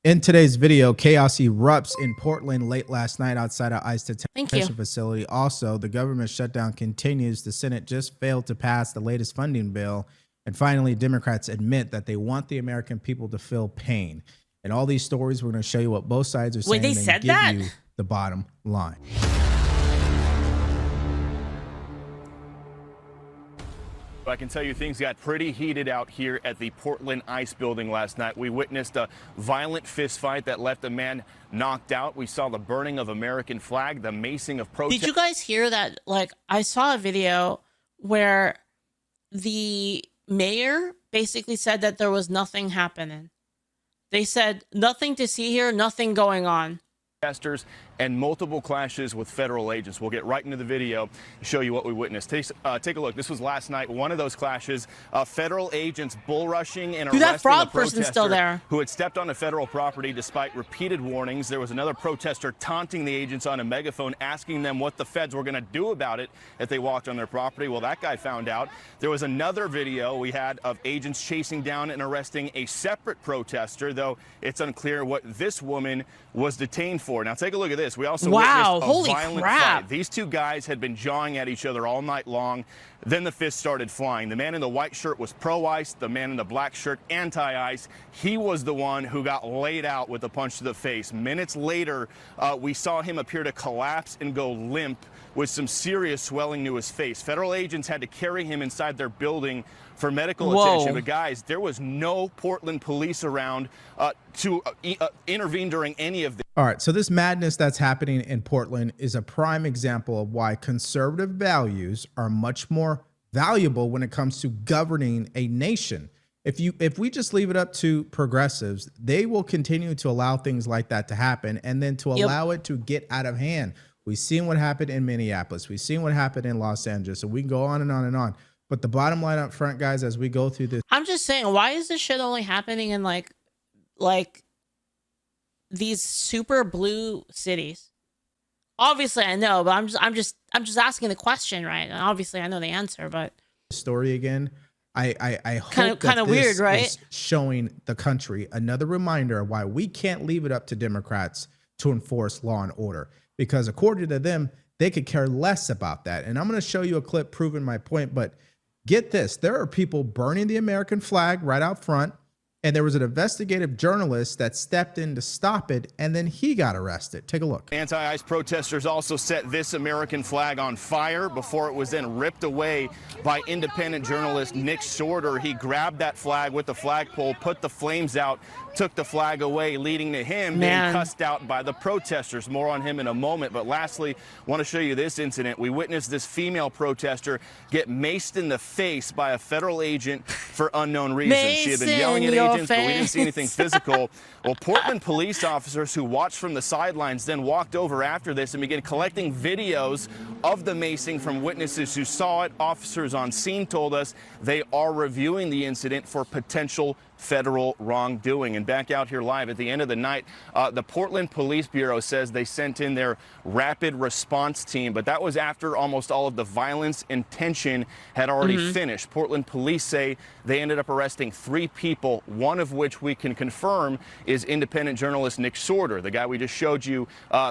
In today's video, chaos erupts in Portland late last night outside of ICE detention facility. Also, the government shutdown continues. The Senate just failed to pass the latest funding bill. And finally, Democrats admit that they want the American people to feel pain. And all these stories, we're going to show you what both sides are saying. Wait, they said give that? you the bottom line. I can tell you things got pretty heated out here at the Portland ICE building last night. We witnessed a violent fistfight that left a man knocked out. We saw the burning of American flag, the macing of protest. Did you guys hear that? Like, I saw a video where the mayor basically said that there was nothing happening. They said nothing to see here, nothing going on. And multiple clashes with federal agents. We'll get right into the video and show you what we witnessed. Take a look. This was last night. One of those clashes. Federal agents bull rushing and arresting that frog a person's still there, who had stepped onto federal property despite repeated warnings. There was another protester taunting the agents on a megaphone, asking them what the feds were going to do about it if they walked on their property. Well, that guy found out. There was another video we had of agents chasing down and arresting a separate protester, though it's unclear what this woman was detained for. Now, take a look at this. We also witnessed a violent fight. These two guys had been jawing at each other all night long. Then the fists started flying. The man in the white shirt was pro-ICE. The man in the black shirt, anti-ICE. He was the one who got laid out with a punch to the face. Minutes later, we saw him appear to collapse and go limp with some serious swelling to his face. Federal agents had to carry him inside their building for medical attention. But guys, there was no Portland police around to intervene during any of this. All right, so this madness that's happening in Portland is a prime example of why conservative values are much more valuable when it comes to governing a nation. If we just leave it up to progressives, they will continue to allow things like that to happen, and then to allow it to get out of hand. We've seen what happened in Minneapolis. We've seen what happened in Los Angeles, and we can go on and on and on. But the bottom line up front, guys, as we go through this, I'm just saying, why is this shit only happening in like these super blue cities? Obviously, I know, but I'm just asking the question, right? And obviously, I know the answer, but story again. I hope kind of weird, right? Is showing the country another reminder of why we can't leave it up to Democrats to enforce law and order, because according to them, they could care less about that. And I'm going to show you a clip proving my point. But get this, there are people burning the American flag right out front. And there was an investigative journalist that stepped in to stop it, and then he got arrested. Take a look. Anti-ICE protesters also set this American flag on fire before it was then ripped away by independent journalist Nick Shorter. He grabbed that flag with the flagpole, put the flames out, took the flag away, leading to him being cussed out by the protesters. More on him in a moment. But lastly, I want to show you this incident. We witnessed this female protester get maced in the face by a federal agent for unknown reasons. She had been yelling at agents, but we didn't see anything physical. Well, Portland police officers who watched from the sidelines then walked over after this and began collecting videos of the macing from witnesses who saw it. Officers on scene told us they are reviewing the incident for potential federal wrongdoing. And back out here live at the end of the night, the Portland Police Bureau says they sent in their rapid response team, but that was after almost all of the violence and tension had already finished. Portland police say they ended up arresting 3 people, one of which we can confirm is independent journalist Nick Shorter, the guy we just showed you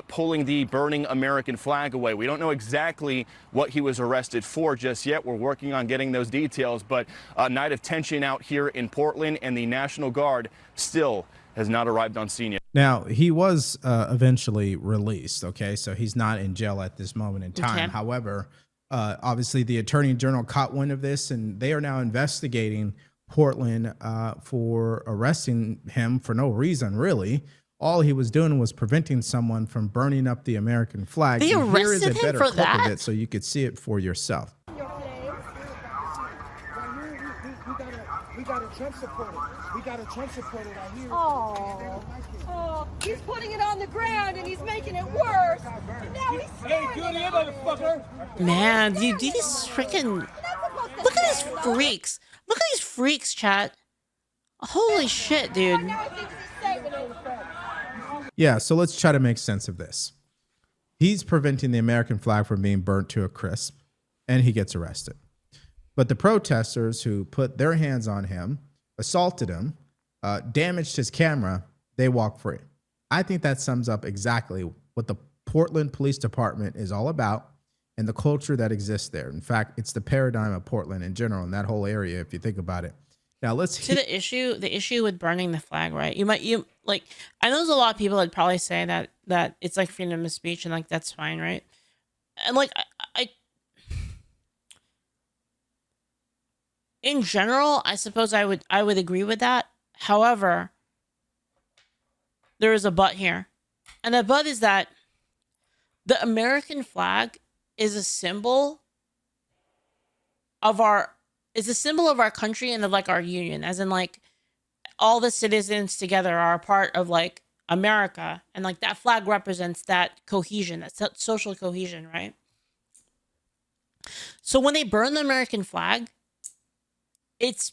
pulling the burning American flag away. We don't know exactly what he was arrested for just yet. We're working on getting those details, but a night of tension out here in Portland, and the National Guard still has not arrived on scene yet. Now, he was eventually released, okay? So he's not in jail at this moment in time. However, obviously the Attorney General caught wind of this, and they are now investigating Portland for arresting him for no reason, really. All he was doing was preventing someone from burning up the American flag. They arrested him for that? Of it so you could see it for yourself. We got a Trump supporter. We got a Trump supporter right here. Oh, he's putting it on the ground and he's making it worse. And now he's man, dude, these freaking look at these freaks. Look at these freaks, chat. Holy shit, dude. Yeah, so let's try to make sense of this. He's preventing the American flag from being burnt to a crisp, and he gets arrested. But the protesters who put their hands on him, assaulted him, damaged his camera, they walk free. I think that sums up exactly what the Portland Police Department is all about and the culture that exists there. In fact, it's the paradigm of Portland in general and that whole area, if you think about it. Now let's see the issue with burning the flag, right? You like, I know there's a lot of people that probably say that it's like freedom of speech and like that's fine, right? And like I in general, I suppose I would agree with that. However, there is a but here. And the but is that the American flag is a symbol of our country and of like our union, as in like all the citizens together are a part of like America, and like that flag represents that cohesion, that social cohesion, right? So when they burn the American flag, it's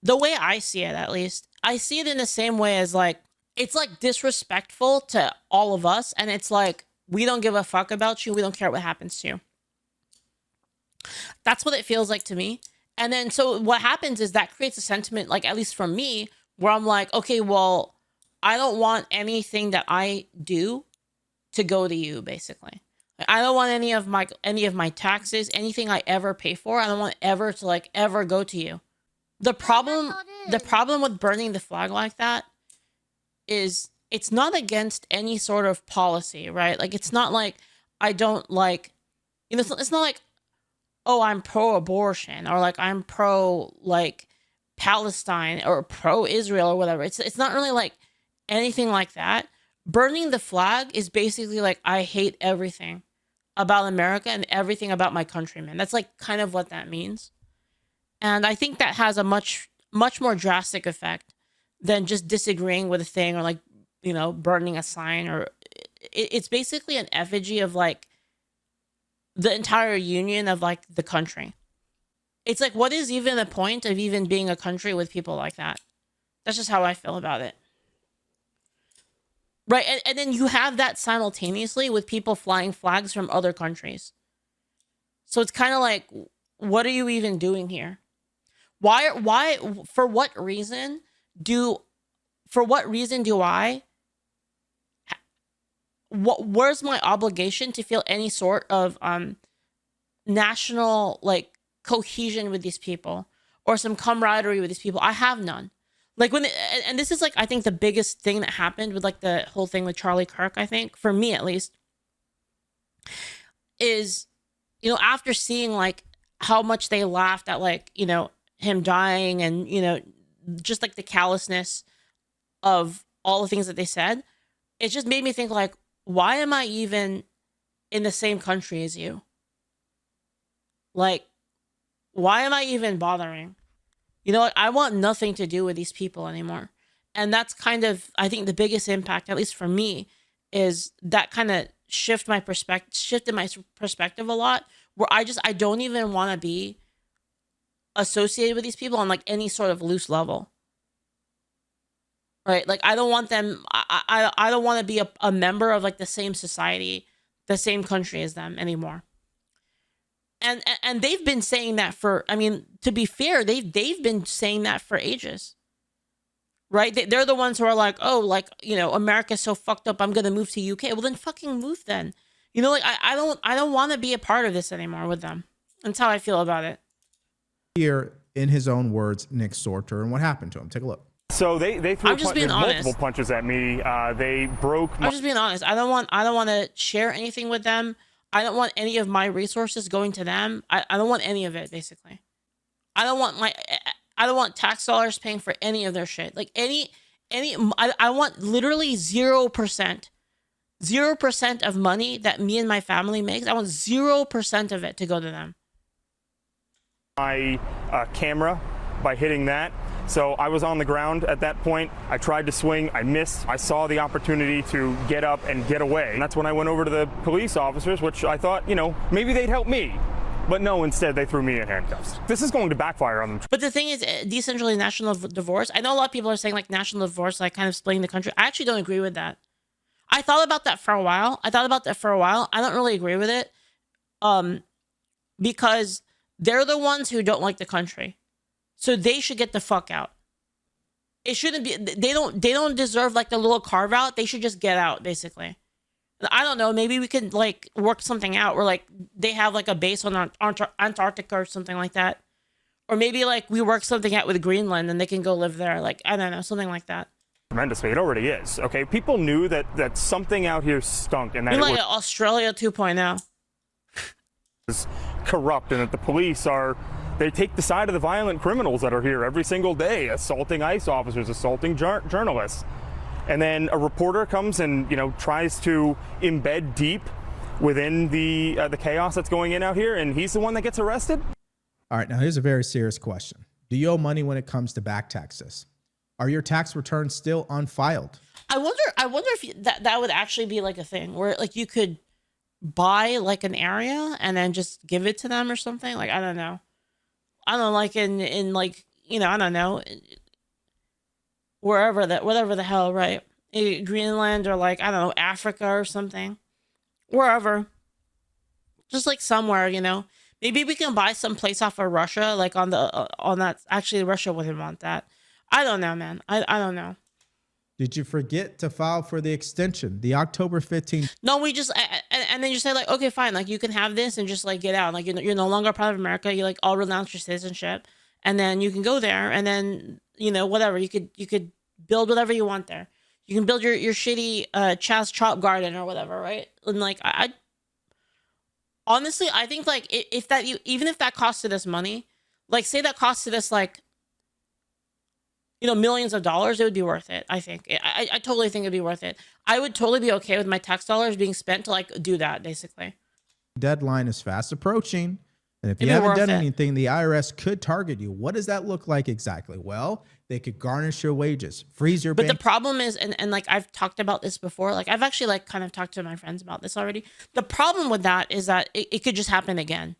the way I see it, at least. I see it in the same way as like, it's like disrespectful to all of us. And it's like, we don't give a fuck about you. We don't care what happens to you. That's what it feels like to me. And then, so what happens is that creates a sentiment, like, at least from me, where I'm like, okay, well, I don't want anything that I do to go to you, basically. I don't want any of my taxes, anything I ever pay for. I don't want ever to like ever go to you. The problem with burning the flag like that is it's not against any sort of policy, right? Like, it's not like I don't like, you know, it's not like, oh, I'm pro-abortion or like I'm pro like Palestine or pro-Israel or whatever. It's not really like anything like that. Burning the flag is basically like, I hate everything about America and everything about my countrymen. That's like kind of what that means. And I think that has a much more drastic effect than just disagreeing with a thing or like, you know, burning a sign, or it's basically an effigy of like the entire union of like the country. It's like, what is even the point of even being a country with people like that? That's just how I feel about it. Right. And then you have that simultaneously with people flying flags from other countries. So it's kind of like, what are you even doing here? Why, for what reason do I, where's my obligation to feel any sort of national like cohesion with these people or some camaraderie with these people? I have none. Like and this is like, I think the biggest thing that happened with like the whole thing with Charlie Kirk, I think, for me at least, is, you know, after seeing like how much they laughed at like, you know, him dying and, you know, just like the callousness of all the things that they said, it just made me think like, why am I even in the same country as you? Like, why am I even bothering? You know, like, I want nothing to do with these people anymore. And that's kind of, I think the biggest impact, at least for me, is that kind of shifted my perspective a lot, where I don't even want to be associated with these people on like any sort of loose level. Right? Like, I don't want them, I don't want to be a member of like the same society, the same country as them anymore. And they've been saying that for, I mean, to be fair, they've been saying that for ages, right? They're the ones who are like, oh, like, you know, America's so fucked up, I'm going to move to UK. Well, then fucking move then. You know, like, I don't want to be a part of this anymore with them. That's how I feel about it. Here, in his own words, Nick Sorter, and what happened to him. Take a look. So they threw multiple punches at me. They broke my... I'm just being honest. I don't want to share anything with them. I don't want any of my resources going to them. I don't want any of it, basically. I don't want tax dollars paying for any of their shit. Like I want literally 0%. 0% of money that me and my family makes. I want 0% of it to go to them. My camera by hitting that. So I was on the ground at that point. I tried to swing, I missed. I saw the opportunity to get up and get away. And that's when I went over to the police officers, which I thought, you know, maybe they'd help me. But no, instead they threw me in handcuffs. This is going to backfire on them. But the thing is, decentralized national divorce, I know a lot of people are saying like national divorce, like kind of splitting the country. I actually don't agree with that. I thought about that for a while. I don't really agree with it. Because they're the ones who don't like the country. So they should get the fuck out. It shouldn't be. They don't deserve like the little carve out. They should just get out, basically. I don't know. Maybe we could like work something out where like they have like a base on Antarctica or something like that, or maybe like we work something out with Greenland and they can go live there. Like I don't know, something like that. Tremendously, it already is. Okay, people knew that something out here stunk and that it like was Australia 2.0. corrupt, and that the police they take the side of the violent criminals that are here every single day, assaulting ICE officers, assaulting journalists. And then a reporter comes and, you know, tries to embed deep within the chaos that's going in out here, and he's the one that gets arrested. All right, now here's a very serious question. Do you owe money when it comes to back taxes? Are your tax returns still unfiled? I wonder if that would actually be like a thing where like you could buy like an area and then just give it to them or something. Like I don't know, like in like, you know, I don't know, whatever the hell, right? Greenland or like I don't know, Africa or something, wherever, just like somewhere, you know. Maybe we can buy some place off of Russia, like on that. Actually, Russia wouldn't want that. I don't know, man. I don't know. Did you forget to file for the extension, the October 15th? No, we just, and then you say like, okay, fine. Like you can have this and just like get out. Like you're no longer part of America. You like all renounce your citizenship, and then you can go there, and then, you know, whatever, you could build whatever you want there. You can build your shitty Chaz Chop garden or whatever, right? And like I honestly, I think like even if that costed us money, like say that costed us like, you know, millions of dollars, it would be worth it. I think. I totally think it'd be worth it. I would totally be okay with my tax dollars being spent to like do that, basically. Deadline is fast approaching. And if you haven't done anything, the IRS could target you. What does that look like exactly? Well, they could garnish your wages, freeze your bank. But the problem is, and like I've talked about this before, like I've actually like kind of talked to my friends about this already. The problem with that is that it could just happen again,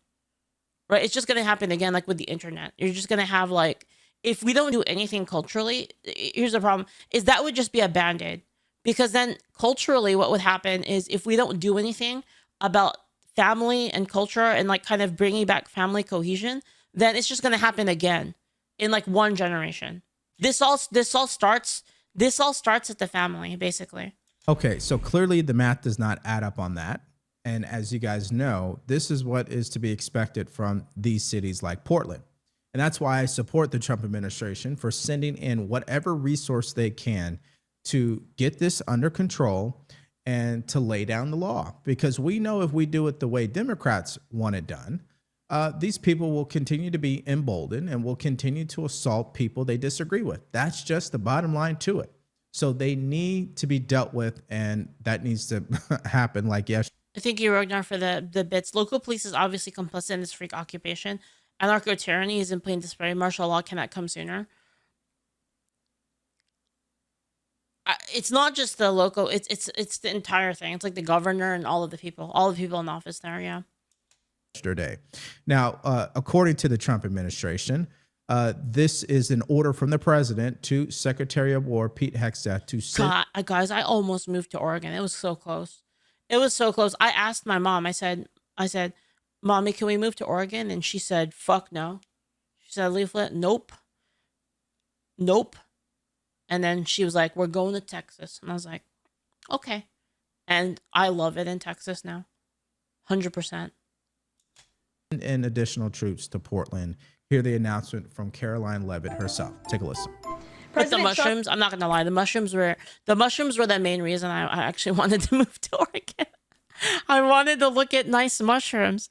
right? It's just going to happen again, like with the internet. You're just going to have like, if we don't do anything culturally, here's the problem, is that would just be a Band-Aid. Because then culturally what would happen is if we don't do anything about family and culture and like kind of bringing back family cohesion, then it's just going to happen again in like one generation. This all starts at the family, basically. Okay, so clearly the math does not add up on that. And as you guys know, this is what is to be expected from these cities like Portland. And that's why I support the Trump administration for sending in whatever resource they can to get this under control and to lay down the law. Because we know if we do it the way Democrats want it done, these people will continue to be emboldened and will continue to assault people they disagree with. That's just the bottom line to it. So they need to be dealt with, and that needs to happen like yesterday. Thank you, Ragnar, for the bits. Local police is obviously complicit in this freak occupation. Anarcho-tyranny is in plain display. Martial law cannot come sooner. It's not just the local. It's the entire thing. It's like the governor and all the people in office there. Yeah. Yesterday. Now, according to the Trump administration, this is an order from the president to Secretary of War Pete Hegseth to send. Guys, I almost moved to Oregon. It was so close. It was so close. I asked my mom. I said, Mommy, can we move to Oregon? And she said, fuck no. She said, Leaflit, nope. And then she was like, we're going to Texas. And I was like, okay. And I love it in Texas now. 100%. And additional troops to Portland. Hear the announcement from Caroline Leavitt herself. Take a listen. But the mushrooms, I'm not going to lie. The mushrooms were the main reason I actually wanted to move to Oregon. I wanted to look at nice mushrooms.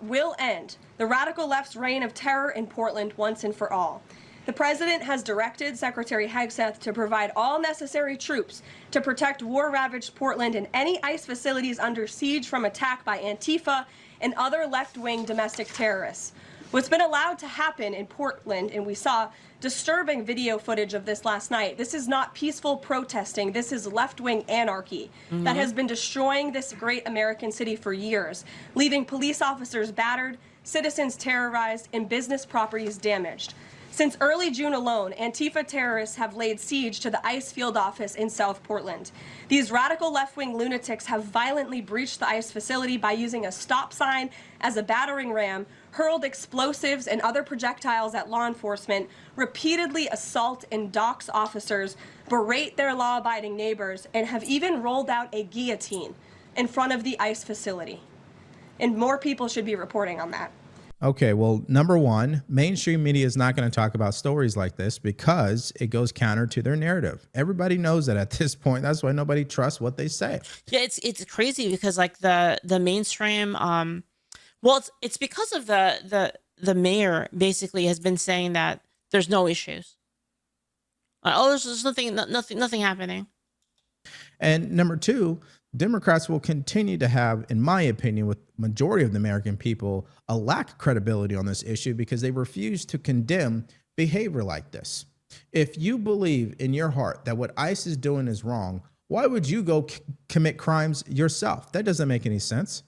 Will end the radical left's reign of terror in Portland once and for all. The president has directed Secretary Hegseth to provide all necessary troops to protect war-ravaged Portland and any ICE facilities under siege from attack by Antifa and other left-wing domestic terrorists. What's been allowed to happen in Portland, and we saw disturbing video footage of this last night, this is not peaceful protesting, this is left-wing anarchy that has been destroying this great American city for years, leaving police officers battered, citizens terrorized, and business properties damaged. Since early June alone, Antifa terrorists have laid siege to the ICE field office in South Portland. These radical left-wing lunatics have violently breached the ICE facility by using a stop sign as a battering ram, hurled explosives and other projectiles at law enforcement, repeatedly assault and dox officers, berate their law-abiding neighbors, and have even rolled out a guillotine in front of the ICE facility. And more people should be reporting on that. Okay, well, number one, mainstream media is not going to talk about stories like this because it goes counter to their narrative. Everybody knows that at this point. That's why nobody trusts what they say. Yeah, it's crazy because like the mainstream, well, it's because of the mayor basically has been saying that there's no issues. Oh, there's nothing happening. And number two, Democrats will continue to have, in my opinion, with majority of the American people, a lack of credibility on this issue because they refuse to condemn behavior like this. If you believe in your heart that what ICE is doing is wrong, why would you go commit crimes yourself? That doesn't make any sense.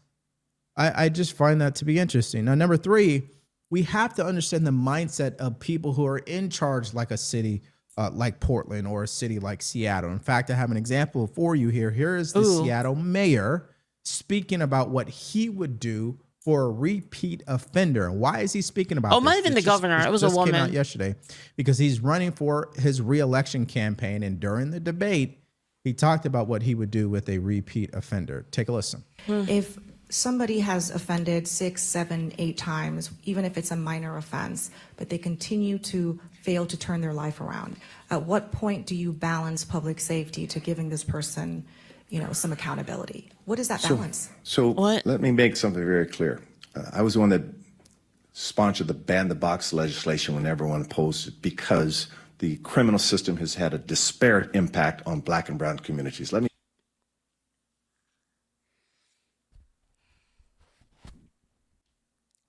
I just find that to be interesting. Now, number three, we have to understand the mindset of people who are in charge like a city like Portland or a city like Seattle. In fact, I have an example for you here. Here is the Seattle mayor speaking about what he would do for a repeat offender. Why is he speaking about this? Might have been the governor. It was a woman. Came out yesterday because he's running for his re-election campaign. And during the debate, he talked about what he would do with a repeat offender. Take a listen. If somebody has offended 6, 7, 8 times, even if it's a minor offense, but they continue to fail to turn their life around, at what point do you balance public safety to giving this person, some accountability? What is that balance? So let me make something very clear. I was the one that sponsored the ban the box legislation when everyone opposed it because the criminal system has had a disparate impact on Black and brown communities.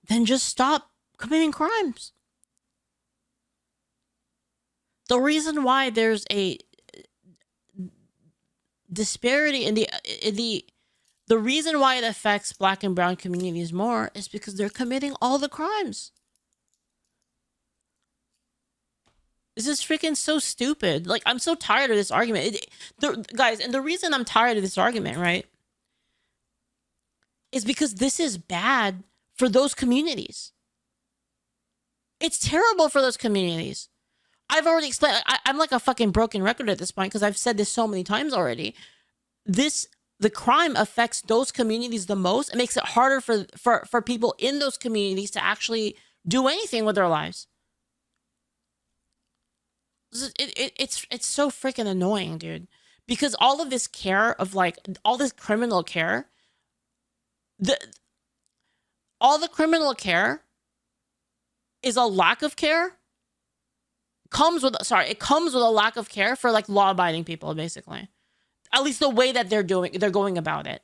Then just stop committing crimes. The reason why there's a disparity in the reason why it affects Black and brown communities more is because they're committing all the crimes. This is freaking so stupid. Like, I'm so tired of this argument. Guys, and the reason I'm tired of this argument, right, is because this is bad for those communities. It's terrible for those communities. I've already explained. I'm like a fucking broken record at this point because I've said this so many times already. The crime affects those communities the most. It makes it harder for people in those communities to actually do anything with their lives. It's so freaking annoying, dude. Because all of this care of like all this criminal care, all the criminal care is a lack of care. It comes with a lack of care for like law-abiding people, basically. At least the way that they're going about it.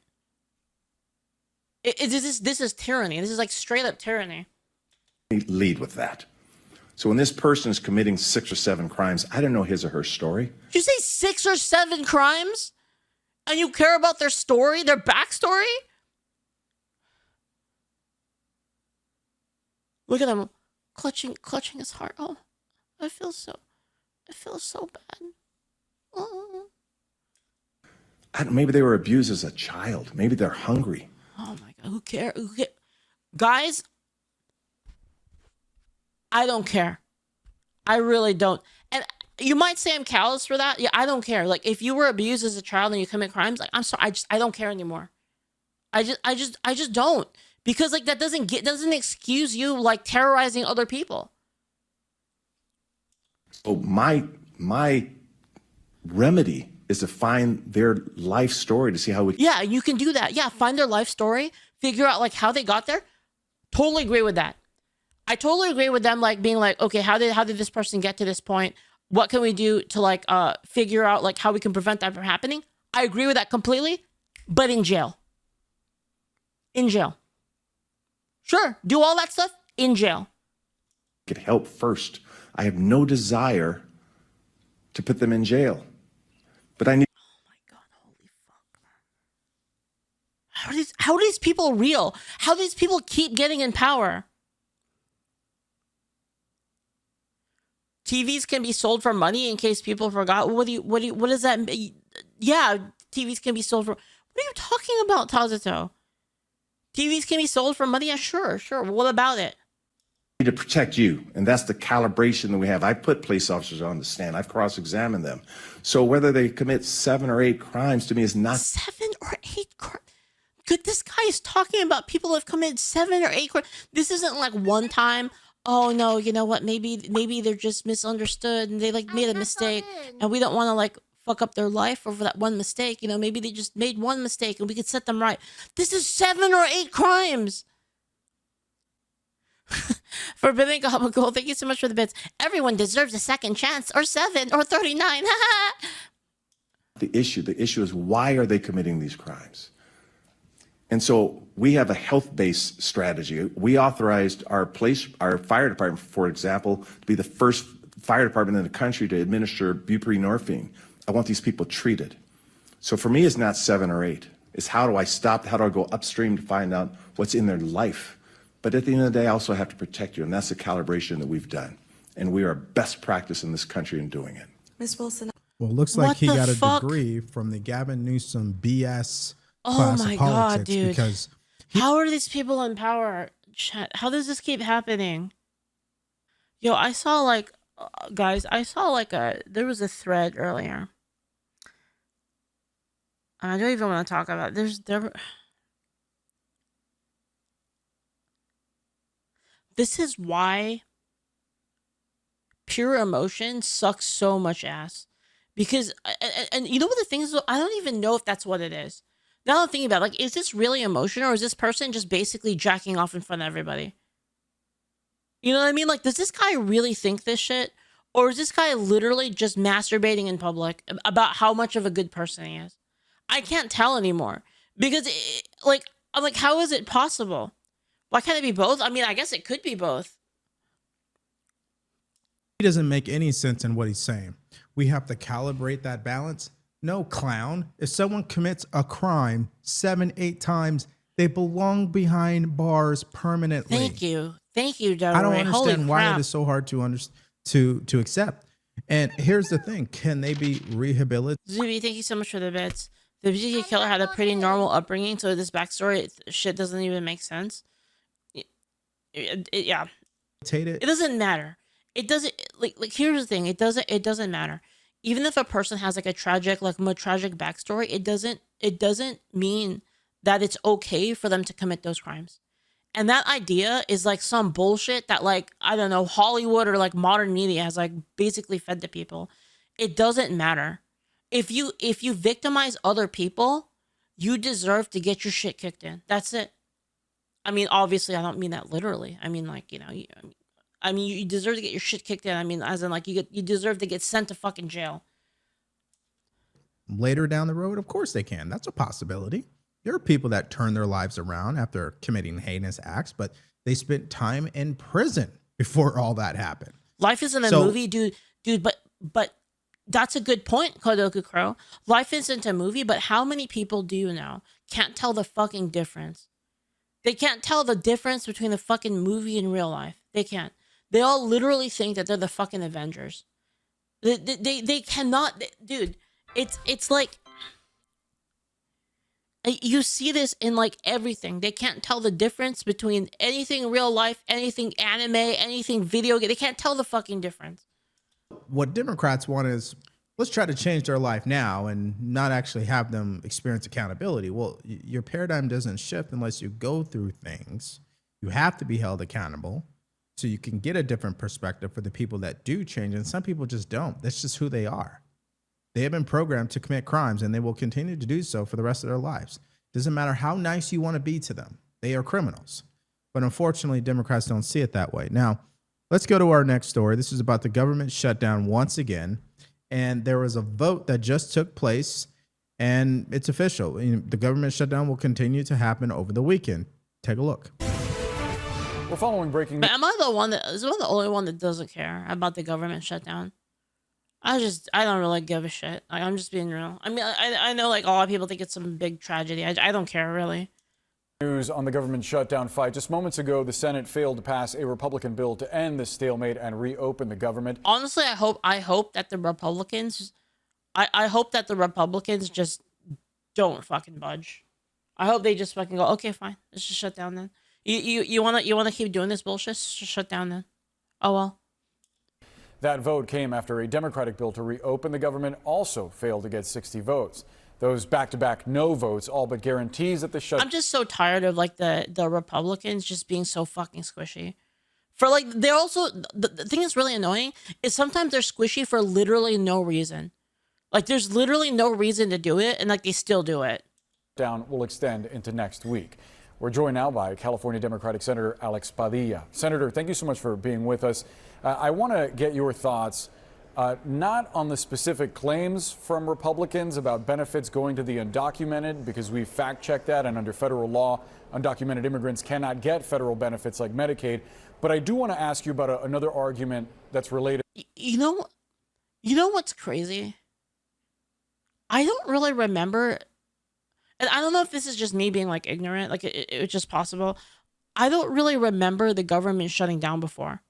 This is tyranny. This is like straight up tyranny. Lead with that. So when this person is committing 6 or 7 crimes, I don't know his or her story. Did you say 6 or 7 crimes? And you care about their story, their backstory? Look at him clutching his heart. Oh, I feel so bad. Oh. Maybe they were abused as a child. Maybe they're hungry. Oh my God, who cares? Guys, I don't care. I really don't. And you might say I'm callous for that. Yeah, I don't care. Like, if you were abused as a child and you commit crimes, like, I'm sorry, I don't care anymore. I just don't. Because like that doesn't excuse you like terrorizing other people. So my remedy is to find their life story to see how we. Yeah, you can do that. Yeah, find their life story, figure out like how they got there. Totally agree with that. I totally agree with them like being like, okay, how did this person get to this point? What can we do to like figure out like how we can prevent that from happening? I agree with that completely, but in jail. In jail. Sure, do all that stuff in jail. Get help first. I have no desire to put them in jail, but I need. Oh my God! Holy fuck! How are these people real? How do these people keep getting in power? TVs can be sold for money in case people forgot. What does that mean? Yeah, TVs can be sold for. What are you talking about, Tazuto? TVs can be sold for money? Yeah, sure. What about it? to protect you, and that's the calibration that we have. I put police officers on the stand. I've cross-examined them. So whether they commit 7 or 8 crimes to me is not 7 or 8 crimes. Good, this guy is talking about people who have committed 7 or 8 crimes. This isn't like one time. Oh no, you know what? Maybe they're just misunderstood and they like made a mistake, and we don't want to like fuck up their life over that one mistake. You know, maybe they just made one mistake and we could set them right. This is 7 or 8 crimes. Forbidden Goal, thank you so much for the bits. Everyone deserves a second chance, or 7 or 39. the issue. The issue is, why are they committing these crimes? And so we have a health-based strategy. We authorized our fire department, for example, to be the first fire department in the country to administer buprenorphine. I want these people treated. So for me, it's not 7 or 8. It's how do I stop? How do I go upstream to find out what's in their life? But at the end of the day, I also have to protect you, and that's the calibration that we've done. And we are best practice in this country in doing it. Ms. Wilson. Well, it looks like What he the got a fuck? degree from the Gavin Newsom BS Oh class my of God, politics dude. because How are these people in power? Chat, how does this keep happening? Yo, I saw like, guys, I saw like there was a thread earlier. I don't even want to talk about it. This is why pure emotion sucks so much ass. Because, and you know what the thing is? I don't even know if that's what it is. Now I'm thinking about it, like, is this really emotion, or is this person just basically jacking off in front of everybody? You know what I mean? Like, does this guy really think this shit? Or is this guy literally just masturbating in public about how much of a good person he is? I can't tell anymore. Because, I'm like, how is it possible? Why can't it be both? I mean, I guess it could be both. he doesn't make any sense in what he's saying. We have to calibrate that balance. No, clown. If someone commits a crime 7, 8 times, they belong behind bars permanently. Thank you, DeVory. I don't understand why crap. it is so hard to accept. And here's the thing: can they be rehabilitated? Zuby, thank you so much for the bits. The BTK killer had a pretty normal upbringing, so this backstory shit doesn't even make sense. Yeah, it doesn't matter. It doesn't like here's the thing. It doesn't matter. Even if a person has like a tragic, like more tragic backstory, it doesn't mean that it's okay for them to commit those crimes. And that idea is like some bullshit that, like, I don't know, Hollywood or like modern media has like basically fed to people. It doesn't matter. If you victimize other people, you deserve to get your shit kicked in. That's it. I mean, obviously, I don't mean that literally. I mean, like, you know, you deserve to get your shit kicked in. I mean, as in, like, you deserve to get sent to fucking jail. Later down the road, of course they can. That's a possibility. There are people that turn their lives around after committing heinous acts, but they spent time in prison before all that happened. Life isn't a movie, dude. But that's a good point, Kodoku Crow. Life isn't a movie, but how many people do you know can't tell the fucking difference? They can't tell the difference between the fucking movie and real life. They can't. They all literally think that they're the fucking Avengers. They cannot, dude. It's like, you see this in like everything. They can't tell the difference between anything real life, anything anime, anything video game. They can't tell the fucking difference. What Democrats want is, let's try to change their life now and not actually have them experience accountability. Well, your paradigm doesn't shift unless you go through things. You have to be held accountable so you can get a different perspective for the people that do change. And some people just don't. That's just who they are. They have been programmed to commit crimes, and they will continue to do so for the rest of their lives. Doesn't matter how nice you want to be to them. They are criminals. But unfortunately, Democrats don't see it that way. Now, let's go to our next story. This is about the government shutdown once again. And there was a vote that just took place, and it's official. The government shutdown will continue to happen over the weekend. Take a look. We're following breaking But am I the only one that doesn't care about the government shutdown? I don't really give a shit. Like, I'm just being real. I mean, I know like a lot of people think it's some big tragedy. I don't care really. news on the government shutdown fight. Just moments ago, the Senate failed to pass a Republican bill to end the stalemate and reopen the government. Honestly, I hope that the Republicans, I hope that the Republicans just don't fucking budge. I hope they just fucking go, okay, fine, let's just shut down then. You wanna keep doing this bullshit? Shut down then. Oh well. That vote came after a Democratic bill to reopen the government also failed to get 60 votes. Those back-to-back no votes all but guarantees that the shutdown. I'm just so tired of like the Republicans just being so fucking squishy. For like, they're also, the thing that's really annoying is sometimes they're squishy for literally no reason. Like there's literally no reason to do it and like they still do it. Down will extend into next week. We're joined now by California Democratic Senator Alex Padilla. Senator, thank you so much for being with us. I want to get your thoughts, not on the specific claims from Republicans about benefits going to the undocumented, because we fact-checked that, and under federal law, undocumented immigrants cannot get federal benefits like Medicaid. But I do want to ask you about another argument that's related. You know what's crazy? I don't really remember, and I don't know if this is just me being like ignorant, like it's just possible. I don't really remember the government shutting down before.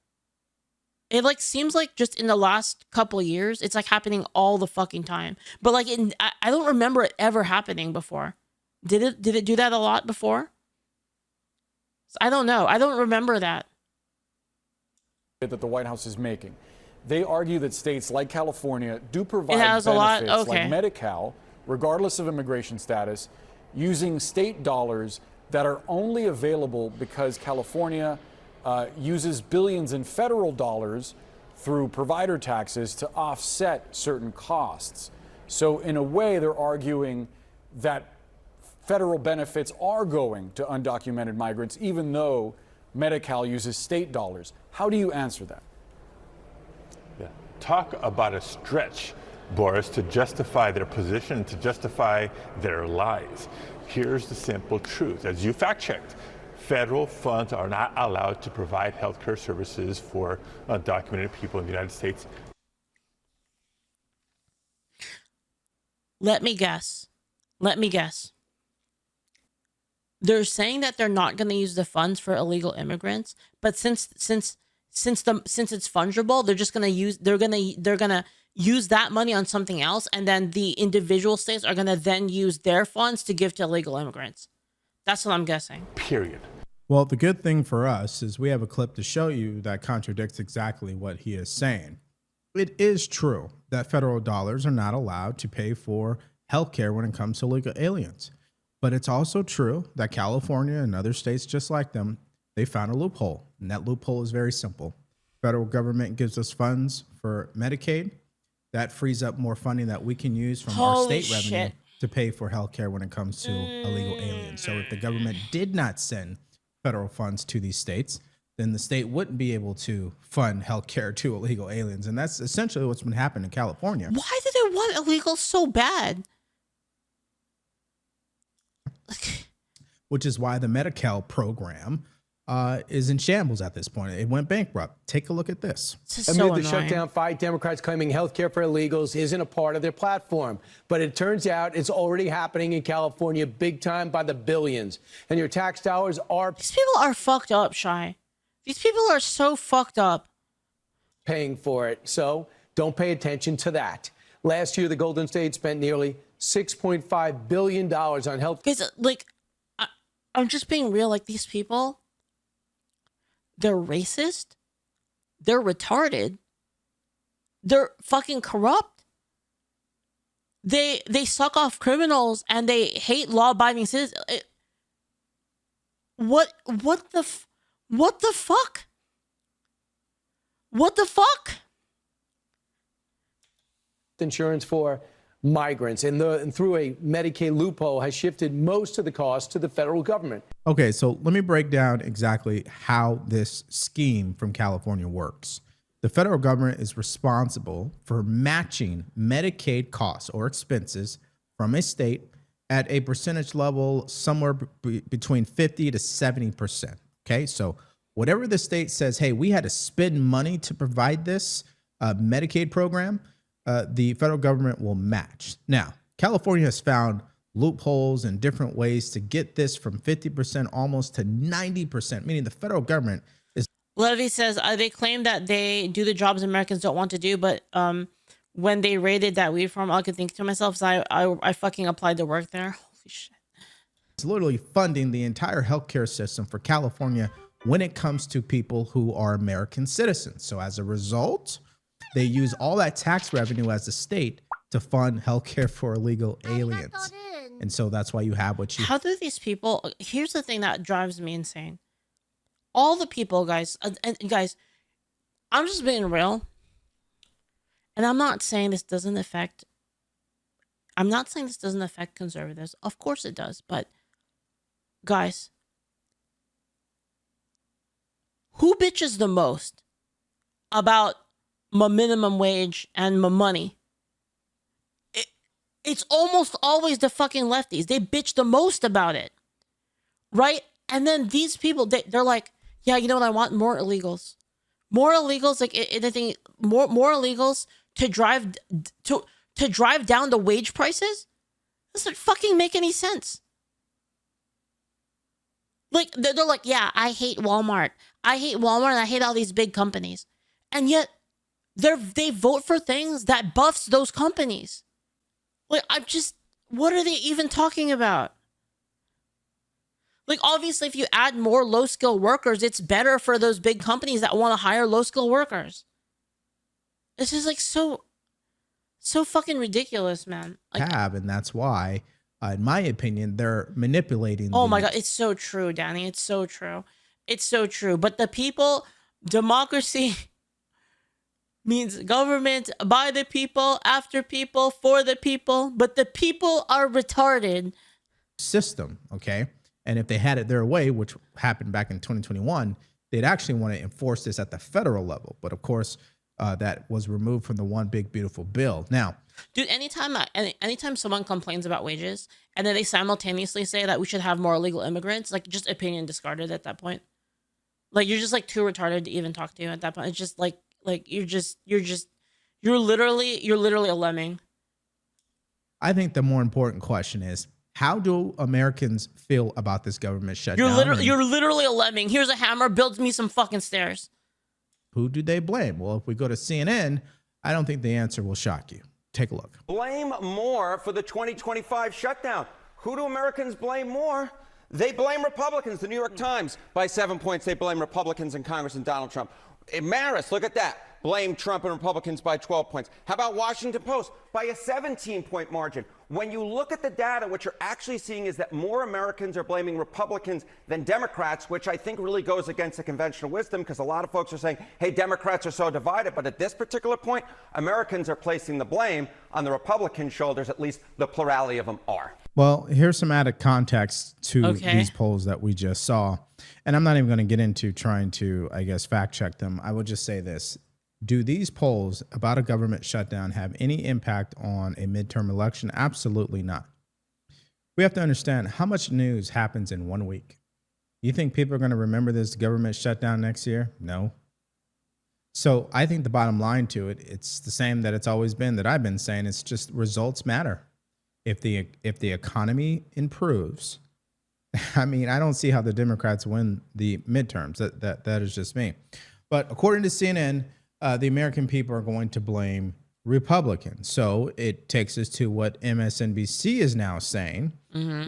It like seems like just in the last couple of years, it's like happening all the fucking time. But like, I don't remember it ever happening before. Did it do that a lot before? I don't know. I don't remember that. That the White House is making. They argue that states like California do provide benefits like Medi-Cal, regardless of immigration status, using state dollars that are only available because California uses billions in federal dollars through provider taxes to offset certain costs. So in a way, they're arguing that federal benefits are going to undocumented migrants, even though Medi-Cal uses state dollars. How do you answer that? Yeah. Talk about a stretch, Boris, to justify their position, to justify their lies. Here's the simple truth. As you fact-checked, federal funds are not allowed to provide healthcare services for undocumented people in the United States. Let me guess. They're saying that they're not going to use the funds for illegal immigrants, but since it's fungible, they're just going to use they're going to use that money on something else, and then the individual states are going to then use their funds to give to illegal immigrants. That's what I'm guessing. Period. Well, the good thing for us is we have a clip to show you that contradicts exactly what he is saying. It is true that federal dollars are not allowed to pay for healthcare when it comes to illegal aliens. But it's also true that California and other states just like them, they found a loophole. And that loophole is very simple. Federal government gives us funds for Medicaid. That frees up more funding that we can use from our state revenue to pay for healthcare when it comes to illegal aliens. So if the government did not send federal funds to these states, then the state wouldn't be able to fund healthcare to illegal aliens. And that's essentially what's been happening in California. Why do they want illegals so bad? Which is why the Medi-Cal program is in shambles at this point. It went bankrupt. Take a look at this. Amid the shutdown fight, Democrats claiming health care for illegals isn't a part of their platform. But it turns out it's already happening in California big time by the billions. And your tax dollars are... These people are fucked up, Shy. These people are so fucked up. ...paying for it. So don't pay attention to that. Last year, the Golden State spent nearly $6.5 billion on health. Because, like, I'm just being real. Like, these people, they're racist. They're retarded. They're fucking corrupt. They suck off criminals and they hate law-abiding citizens. What the fuck? What the fuck? Insurance for migrants and through a Medicaid loophole has shifted most of the cost to the federal government. Okay, so let me break down exactly how this scheme from California works. The federal government is responsible for matching Medicaid costs or expenses from a state at a percentage level somewhere between 50 to 70%. Okay, so whatever the state says, hey, we had to spend money to provide this Medicaid program, the federal government will match. Now, California has found loopholes and different ways to get this from 50% almost to 90%, meaning the federal government is... Levy says they claim that they do the jobs Americans don't want to do, but when they raided that weed farm, all I could think to myself is I fucking applied to work there. Holy shit. It's literally funding the entire healthcare system for California when it comes to people who are American citizens. So as a result, they use all that tax revenue as a state to fund healthcare for illegal aliens. And so that's why you have what you... How do these people... Here's the thing that drives me insane. All the people, guys, and guys, I'm just being real. And I'm not saying this doesn't affect... I'm not saying this doesn't affect conservatives. Of course it does. But, guys, who bitches the most about my minimum wage and my money? It's almost always the fucking lefties. They bitch the most about it. Right? And then these people, they're like, yeah, you know what? I want more illegals. More illegals, like anything, more illegals to drive down the wage prices? Doesn't fucking make any sense. Like, they're like, yeah, I hate Walmart. I hate Walmart and I hate all these big companies. And yet, they vote for things that buffs those companies. Like, what are they even talking about? Like, obviously, if you add more low-skilled workers, it's better for those big companies that want to hire low-skilled workers. It's just, like, so fucking ridiculous, man. Like, and that's why, in my opinion, they're manipulating. Oh my God, it's so true, Danny. It's so true. It's so true. But the people, democracy means government by the people, after people, for the people. But the people are retarded. System, okay? And if they had it their way, which happened back in 2021, they'd actually want to enforce this at the federal level. But of course, that was removed from the one big beautiful bill. Now, dude, anytime someone complains about wages and then they simultaneously say that we should have more illegal immigrants, like, just opinion discarded at that point. Like, you're just like too retarded to even talk to you at that point. It's just like you're literally a lemming. I think the more important question is, how do Americans feel about this government shutdown? You're literally a lemming. Here's a hammer, build me some fucking stairs. Who do they blame? Well, if we go to CNN, I don't think the answer will shock you. Take a look. Blame more for the 2025 shutdown. Who do Americans blame more? They blame Republicans. The New York Times, by 7 points, they blame Republicans in Congress and Donald Trump. Marist, look at that. Blame Trump and Republicans by 12 points. How about Washington Post? By a 17-point margin. When you look at the data, what you're actually seeing is that more Americans are blaming Republicans than Democrats, which I think really goes against the conventional wisdom, because a lot of folks are saying, hey, Democrats are so divided. But at this particular point, Americans are placing the blame on the Republican shoulders, at least the plurality of them are. Well, here's some added context to these polls that we just saw. And I'm not even going to get into trying to, I guess, fact check them. I will just say this. Do these polls about a government shutdown have any impact on a midterm election? Absolutely not. We have to understand how much news happens in 1 week. You think people are going to remember this government shutdown next year? No. So I think the bottom line to it, it's the same that it's always been, that I've been saying. It's just results matter. If the economy improves, I mean, I don't see how the Democrats win the midterms. That is just me. But according to CNN, the American people are going to blame Republicans. So it takes us to what MSNBC is now saying,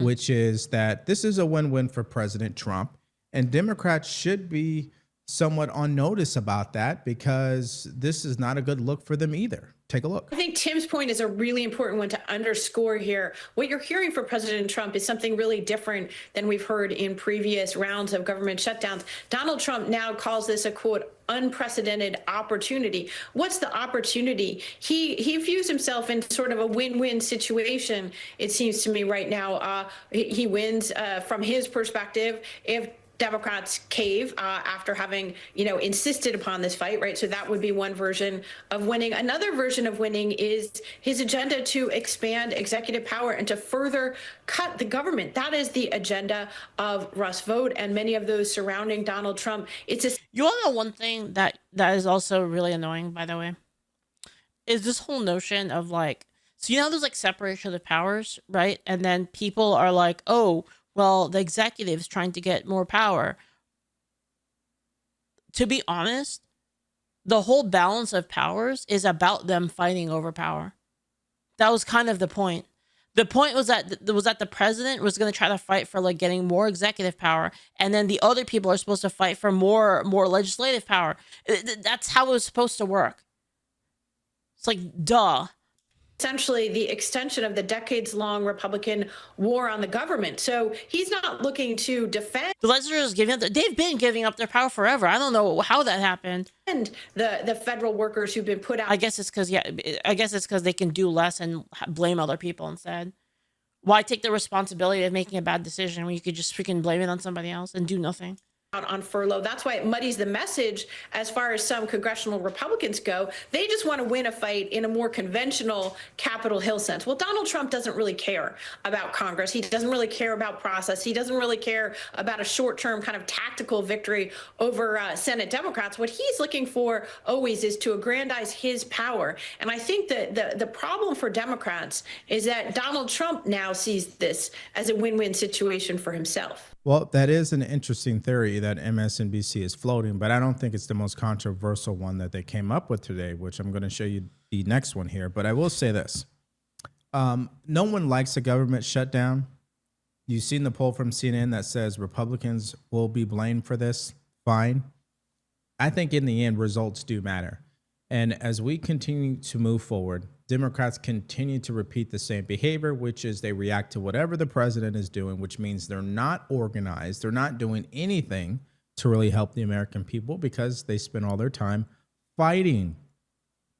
which is that this is a win-win for President Trump, and Democrats should be somewhat on notice about that, because this is not a good look for them either. Take a look. I think Tim's point is a really important one to underscore here. What you're hearing from President Trump is something really different than we've heard in previous rounds of government shutdowns. Donald Trump now calls this a, quote, unprecedented opportunity. What's the opportunity? He views himself in sort of a win-win situation, it seems to me right now. He wins from his perspective if Democrats cave after having, insisted upon this fight, right? So that would be one version of winning. Another version of winning is his agenda to expand executive power and to further cut the government. That is the agenda of Russ Vought and many of those surrounding Donald Trump. You all know one thing that is also really annoying, by the way, is this whole notion of like, so you know, there's like separation of powers, right? And then people are like, oh, well, the executive's trying to get more power. To be honest, the whole balance of powers is about them fighting over power. That was kind of the point. The point was that the president was going to try to fight for like getting more executive power, and then the other people are supposed to fight for more legislative power. That's how it was supposed to work. It's like, duh. Essentially the extension of the decades-long Republican war on the government. So he's not looking to defend. The legislators giving up. They've been giving up their power forever. I don't know how that happened. And the federal workers who've been put out. I guess it's because they can do less and blame other people instead. Why take the responsibility of making a bad decision when you could just freaking blame it on somebody else and do nothing? On furlough. That's why it muddies the message as far as some congressional Republicans go. They just want to win a fight in a more conventional Capitol Hill sense. Well, Donald Trump doesn't really care about Congress. He doesn't really care about process. He doesn't really care about a short-term kind of tactical victory over Senate Democrats. What he's looking for always is to aggrandize his power. And I think that the problem for Democrats is that Donald Trump now sees this as a win-win situation for himself. Well, that is an interesting theory that MSNBC is floating, but I don't think it's the most controversial one that they came up with today, which I'm going to show you the next one here. But I will say this. No one likes a government shutdown. You've seen the poll from CNN that says Republicans will be blamed for this. Fine. I think in the end, results do matter. And as we continue to move forward, Democrats continue to repeat the same behavior, which is they react to whatever the president is doing, which means they're not organized. They're not doing anything to really help the American people because they spend all their time fighting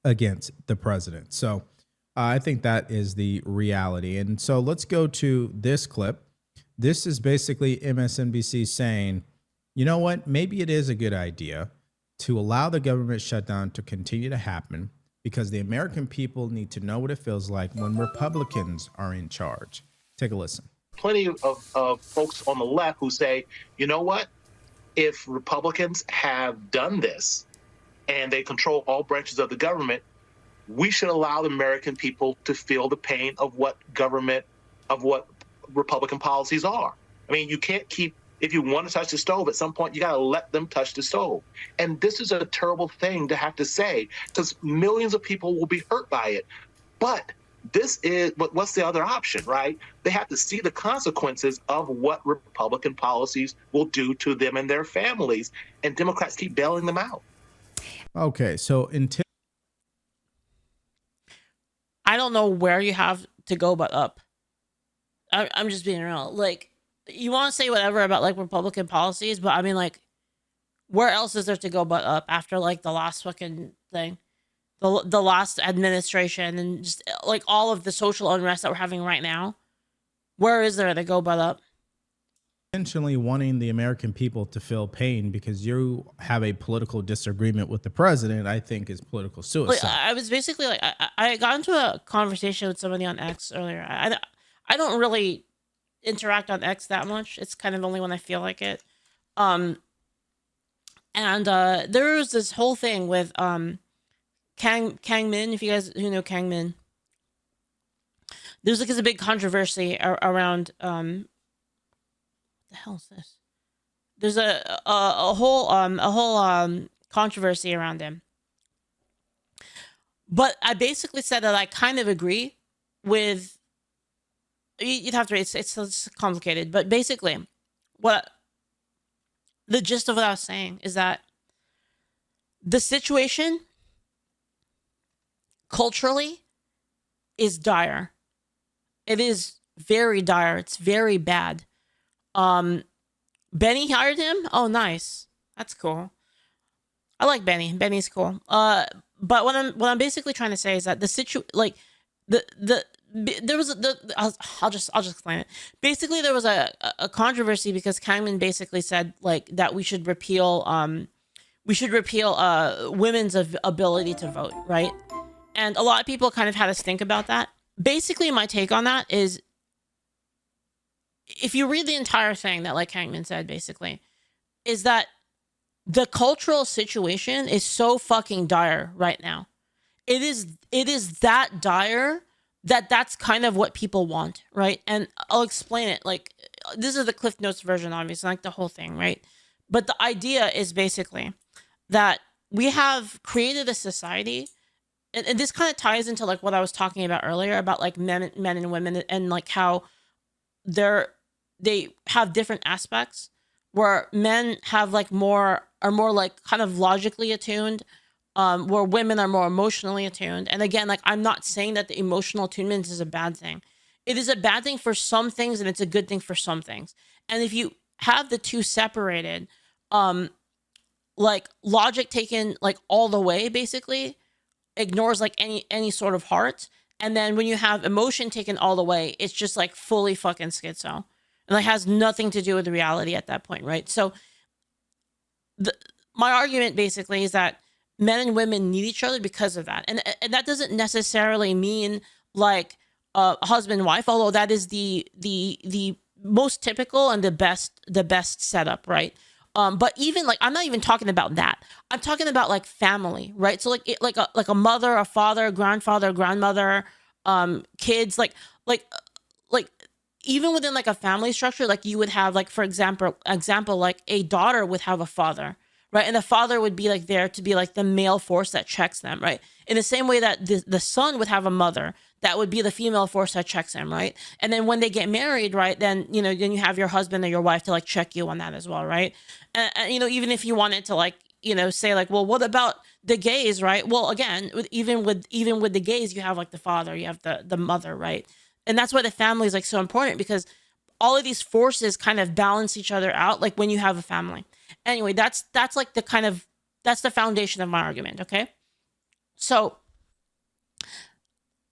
against the president. So I think that is the reality. And so let's go to this clip. This is basically MSNBC saying, you know what, maybe it is a good idea to allow the government shutdown to continue to happen because the American people need to know what it feels like when Republicans are in charge. Take a listen. Plenty of folks on the left who say, you know what, if Republicans have done this and they control all branches of the government, we should allow the American people to feel the pain of what Republican policies are. I mean, you can't keep, if you want to touch the stove, at some point, you got to let them touch the stove. And this is a terrible thing to have to say because millions of people will be hurt by it. But what's the other option, right? They have to see the consequences of what Republican policies will do to them and their families. And Democrats keep bailing them out. Okay, so I don't know where you have to go but up. I'm just being real. Like, you want to say whatever about like Republican policies, but I mean, like, where else is there to go but up after like the last fucking thing, the last administration, and just like all of the social unrest that we're having right now? Where is there to go but up? Intentionally wanting the American people to feel pain because you have a political disagreement with the president, I think, is political suicide. Like, I was basically like, I got into a conversation with somebody on X earlier. I don't really interact on X that much. It's kind of only when I feel like it. And there was this whole thing with Kang Min, if you guys who know Kang Min. There's like a big controversy around what the hell is this? There's a whole controversy around him. But I basically said that I kind of agree with. You'd have to read. It's complicated, but basically, the gist of what I was saying is that the situation culturally is dire. It is very dire. It's very bad. Benny hired him. Oh, nice. That's cool. I like Benny. Benny's cool. But what I'm basically trying to say is that I'll just explain it. Basically, there was a controversy because Kangman basically said like that we should repeal women's ability to vote, right? And a lot of people kind of had to think about that. Basically, my take on that is, if you read the entire thing that like Kangman said, basically, is that the cultural situation is so fucking dire right now. It is that dire that's kind of what people want, right? And I'll explain it. Like, this is the Cliff Notes version, obviously, like the whole thing, right? But the idea is basically that we have created a society and this kind of ties into like what I was talking about earlier about like men and women, and like how they have different aspects, where men have like are more like kind of logically attuned, where women are more emotionally attuned. And again, like, I'm not saying that the emotional attunement is a bad thing. It is a bad thing for some things, and it's a good thing for some things. And if you have the two separated, like logic taken like all the way, basically ignores like any sort of heart. And then when you have emotion taken all the way, it's just like fully fucking schizo, and like has nothing to do with reality at that point, right? So my argument basically is that men and women need each other because of that. And that doesn't necessarily mean like husband and wife, although that is the most typical and the best setup, right? But even like, I'm not even talking about that. I'm talking about like family, right? So like a mother, a father, a grandfather, grandmother, kids, like even within like a family structure, like you would have like, for example, like a daughter would have a father, right? And the father would be like there to be like the male force that checks them, right? In the same way that the son would have a mother that would be the female force that checks him, right? And then when they get married, right, then then you have your husband or your wife to like check you on that as well, right? And even if you wanted to like say like, well, what about the gays, right? Well, again, even with the gays, you have like the father, you have the mother, right? And that's why the family is like so important, because all of these forces kind of balance each other out, like when you have a family. Anyway, that's like that's the foundation of my argument, okay? So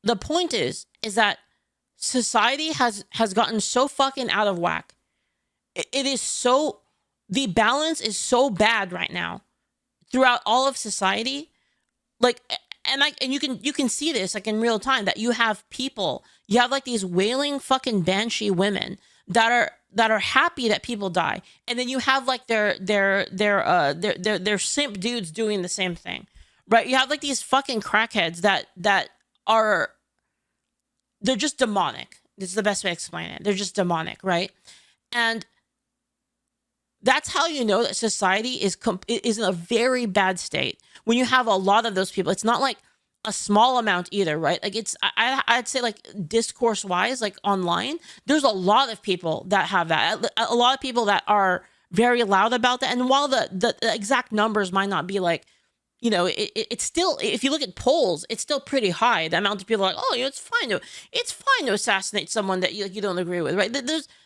the point is that society has gotten so fucking out of whack. It is so, the balance is so bad right now throughout all of society. Like, and you can see this like in real time, that you have like these wailing fucking banshee women that are happy that people die, and then you have like their simp dudes doing the same thing, right? You have like these fucking crackheads that are, they're just demonic. This is the best way to explain it. They're just demonic, right? And that's how you know that society is in a very bad state. When you have a lot of those people, it's not like a small amount either, right? Like I'd say like discourse wise, like online, there's a lot of people that have that. A lot of people that are very loud about that. And while the exact numbers might not be like, it's still, if you look at polls, it's still pretty high. The amount of people are like, oh, it's fine to assassinate someone that you don't agree with, right?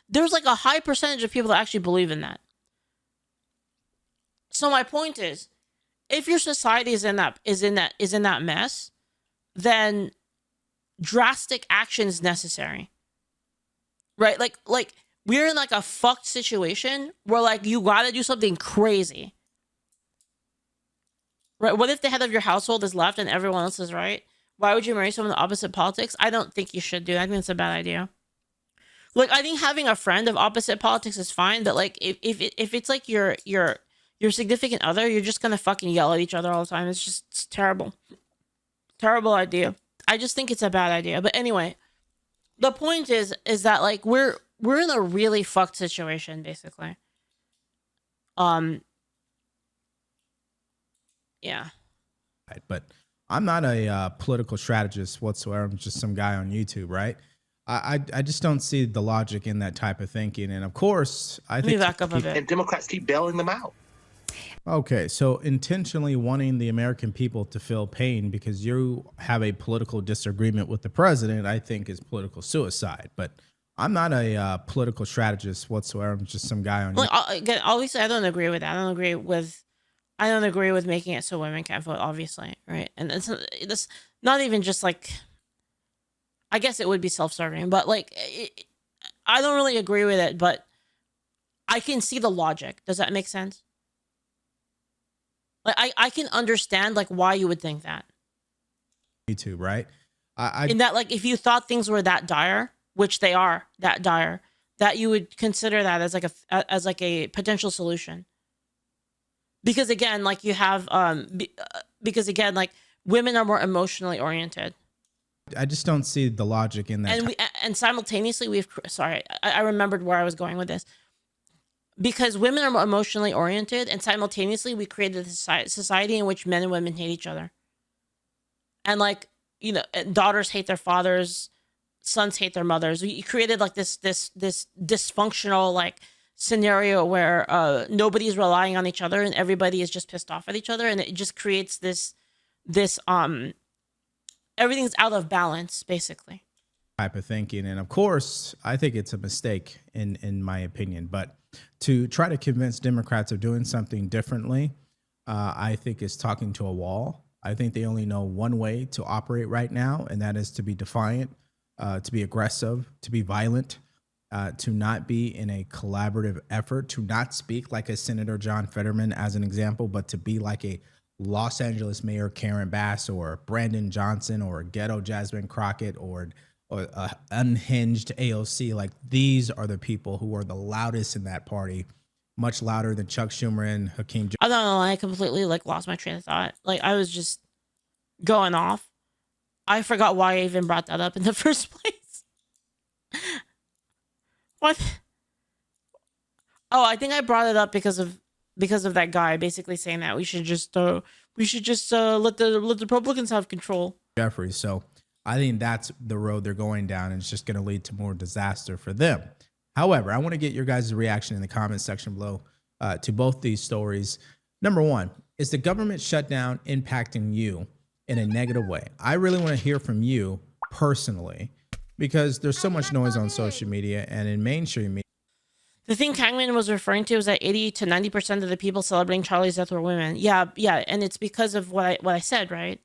There's like a high percentage of people that actually believe in that. So my point is, if your society is in that mess, then drastic action is necessary, right? Like we're in like a fucked situation where like you gotta do something crazy, right? What if the head of your household is left and everyone else is right? Why would you marry someone of opposite politics? I don't think you should do that. I think it's a bad idea. Like, I think having a friend of opposite politics is fine, but like if it's like your significant other, you're just gonna fucking yell at each other all the time. It's terrible. Terrible idea. I just think it's a bad idea. But anyway, the point is that like we're in a really fucked situation, basically. Yeah. But I'm not a political strategist whatsoever. I'm just some guy on YouTube, right? I just don't see the logic in that type of thinking. And of course, I think back up a bit. And Democrats keep bailing them out. Okay, so intentionally wanting the American people to feel pain because you have a political disagreement with the president, I think is political suicide. But I'm not a political strategist whatsoever. I'm just some guy on. Like, again, obviously, I don't agree with that. I don't agree with making it so women can't vote. Obviously, right? And it's not even just like. I guess it would be self-serving, but like, I don't really agree with it. But I can see the logic. Does that make sense? Like, I can understand like why you would think that. YouTube, right? In that, like, if you thought things were that dire, which they are that dire, that you would consider that as like a potential solution. Because again, like you have, because again, like women are more emotionally oriented. I just don't see the logic in that. And simultaneously, I remembered where I was going with this. Because women are more emotionally oriented, and simultaneously we created a society in which men and women hate each other. and like, you know, daughters hate their fathers, sons hate their mothers. You created like this dysfunctional like scenario where nobody's relying on each other and everybody is just pissed off at each other, and it just creates this everything's out of balance basically. Type of thinking. And of course, I think it's a mistake in my opinion, but to try to convince Democrats of doing something differently, I think is talking to a wall. I think they only know one way to operate right now, and that is to be defiant, to be aggressive, to be violent, to not be in a collaborative effort, to not speak like a Senator John Fetterman as an example, but to be like a Los Angeles Mayor Karen Bass or Brandon Johnson or Ghetto Jasmine Crockett or unhinged AOC. Like, these are the people who are the loudest in that party, much louder than Chuck Schumer and Hakeem. I don't know. I completely like lost my train of thought. Like, I was just going off. I forgot why I even brought that up in the first place. What? Oh, I think I brought it up because of that guy basically saying that we should just let the Republicans have control. Jeffries. So I think that's the road they're going down, and it's just going to lead to more disaster for them. However, I want to get your guys' reaction in the comment section below to both these stories. Number one, is the government shutdown impacting you in a negative way? I really want to hear from you personally, because there's so much noise on social media and in mainstream media. The thing Kangman was referring to is that 80 to 90% of the people celebrating Charlie's death were women. Yeah, and it's because of what I said, right?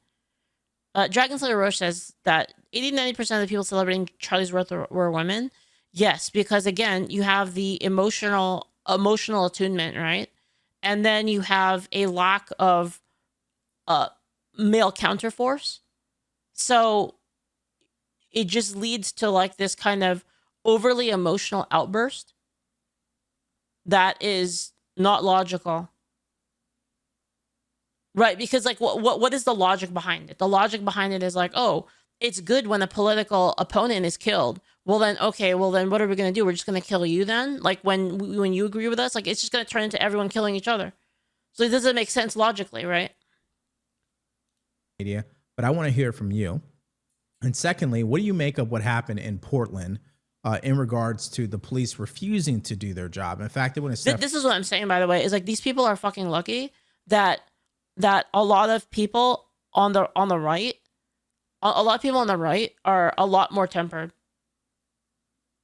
Dragon Slayer Roche says that 80-90% of the people celebrating Charlie's death were women. Yes, because again, you have the emotional attunement, right? And then you have a lack of male counterforce. So it just leads to like this kind of overly emotional outburst that is not logical. Right, because like what is the logic behind it? The logic behind it is like, oh, it's good when a political opponent is killed. Well then, okay, well then what are we going to do? We're just going to kill you then? Like when you agree with us, like it's just going to turn into everyone killing each other. So it doesn't make sense logically, right? Media, but I want to hear from you. And secondly, what do you make of what happened in Portland in regards to the police refusing to do their job? In fact, they want to. This is what I'm saying, by the way, is like these people are fucking lucky that a lot of people on the right, a lot of people on the right are a lot more tempered.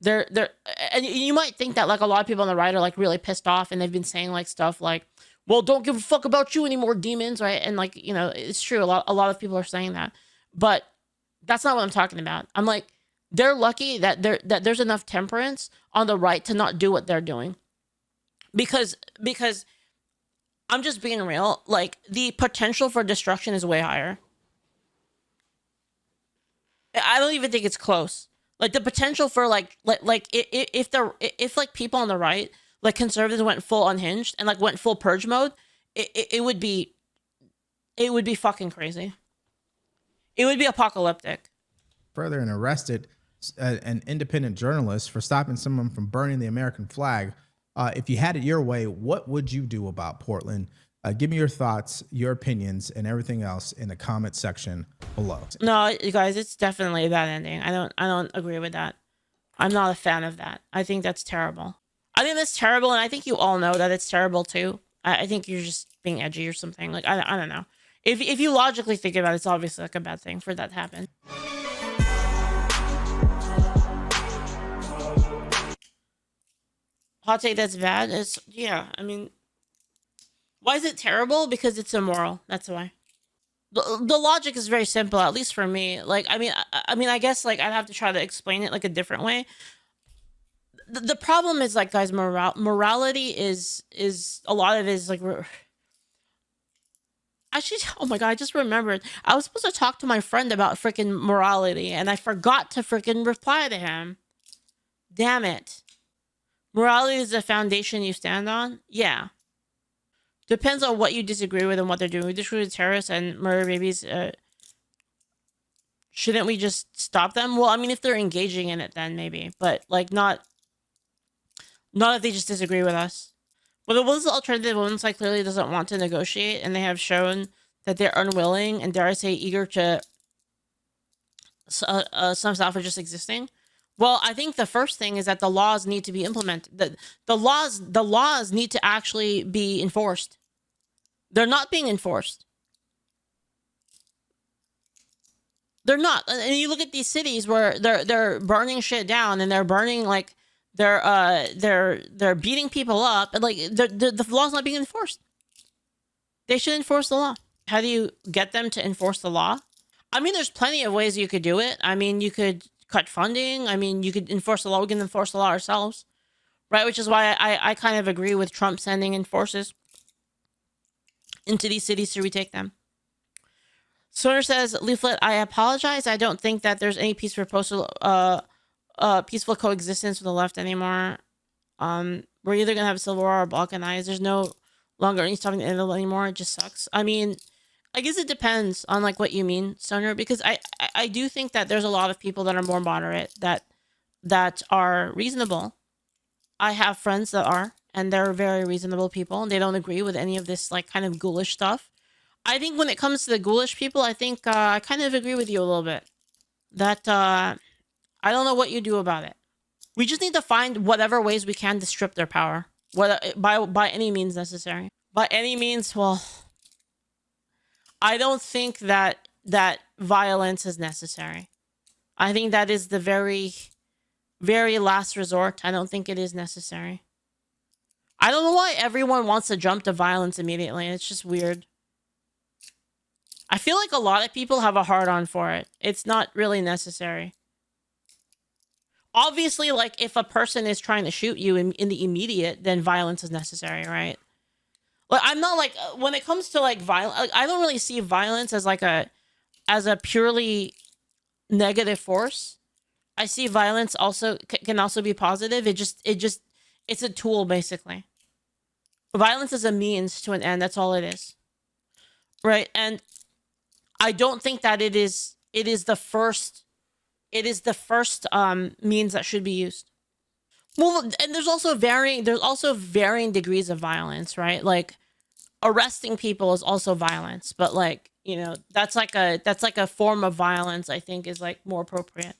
They're and you might think that like a lot of people on the right are like really pissed off and they've been saying like stuff like, well, don't give a fuck about you anymore, demons, right? And like, you know, it's true. A lot of people are saying that, but that's not what I'm talking about. I'm like, they're lucky that there's enough temperance on the right to not do what they're doing, because I'm just being real. Like, the potential for destruction is way higher. I don't even think it's close. Like, the potential for if like people on the right, like conservatives, went full unhinged and like went full purge mode, it would be fucking crazy. It would be apocalyptic. Further, and arrested an independent journalist for stopping someone from burning the American flag. If you had it your way, what would you do about Portland? Give me your thoughts, your opinions, and everything else in the comment section below. No, you guys, it's definitely a bad ending. I don't agree with that. I'm not a fan of that. I think that's terrible. I think that's terrible, and I think you all know that it's terrible too. I think you're just being edgy or something. Like, I don't know. If you logically think about it, it's obviously like a bad thing for that to happen. Hot take that's bad is, yeah, I mean, why is it terrible? Because it's immoral. That's why. The logic is very simple, at least for me. Like, I mean, I guess like I'd have to try to explain it like a different way. The problem is like, guys, morality is a lot of it is like, actually, oh my God, I just remembered. I was supposed to talk to my friend about freaking morality and I forgot to freaking reply to him. Damn it. Morality is the foundation you stand on? Yeah. Depends on what you disagree with and what they're doing. We disagree with terrorists and murder babies. Shouldn't we just stop them? Well, I mean, if they're engaging in it, then maybe. But, like, not if they just disagree with us. But what is the alternative? Women's side clearly doesn't want to negotiate, and they have shown that they're unwilling and, dare I say, eager to some stuff are just existing. Well, I think the first thing is that the laws need to be implemented. The laws need to actually be enforced. They're not being enforced. They're not. And you look at these cities where they're burning shit down, and they're burning, like, they're beating people up, and like the law's not being enforced. They should enforce the law. How do you get them to enforce the law? I mean, there's plenty of ways you could do it. I mean, you could cut funding. I mean, you could enforce the law. We can enforce the law ourselves, right? Which is why I kind of agree with Trump sending in forces into these cities to retake them. Soner says, Leaflit, I apologize. I don't think that there's any peaceful coexistence with the left anymore. We're either gonna have a civil war or balkanize. There's no longer any stopping the internet anymore. It just sucks. I mean, I guess it depends on like what you mean, Soner, because I do think that there's a lot of people that are more moderate that are reasonable. I have friends that are, and they're very reasonable people, and they don't agree with any of this like kind of ghoulish stuff. I think when it comes to the ghoulish people, I think I kind of agree with you a little bit. That I don't know what you do about it. We just need to find whatever ways we can to strip their power, whether by any means necessary. By any means, well, I don't think that violence is necessary. I think that is the very, very last resort. I don't think it is necessary. I don't know why everyone wants to jump to violence immediately. It's just weird. I feel like a lot of people have a hard-on for it. It's not really necessary. Obviously, like, if a person is trying to shoot you in the immediate, then violence is necessary, right? Like, I'm not like, when it comes to like violence, like, I don't really see violence as like as a purely negative force. I see violence also can also be positive. It's a tool, basically. Violence is a means to an end. That's all it is, right? And I don't think that it is the first means that should be used. Well, and there's also varying degrees of violence, right? Like, arresting people is also violence, but like, you know, that's like a form of violence I think is like more appropriate.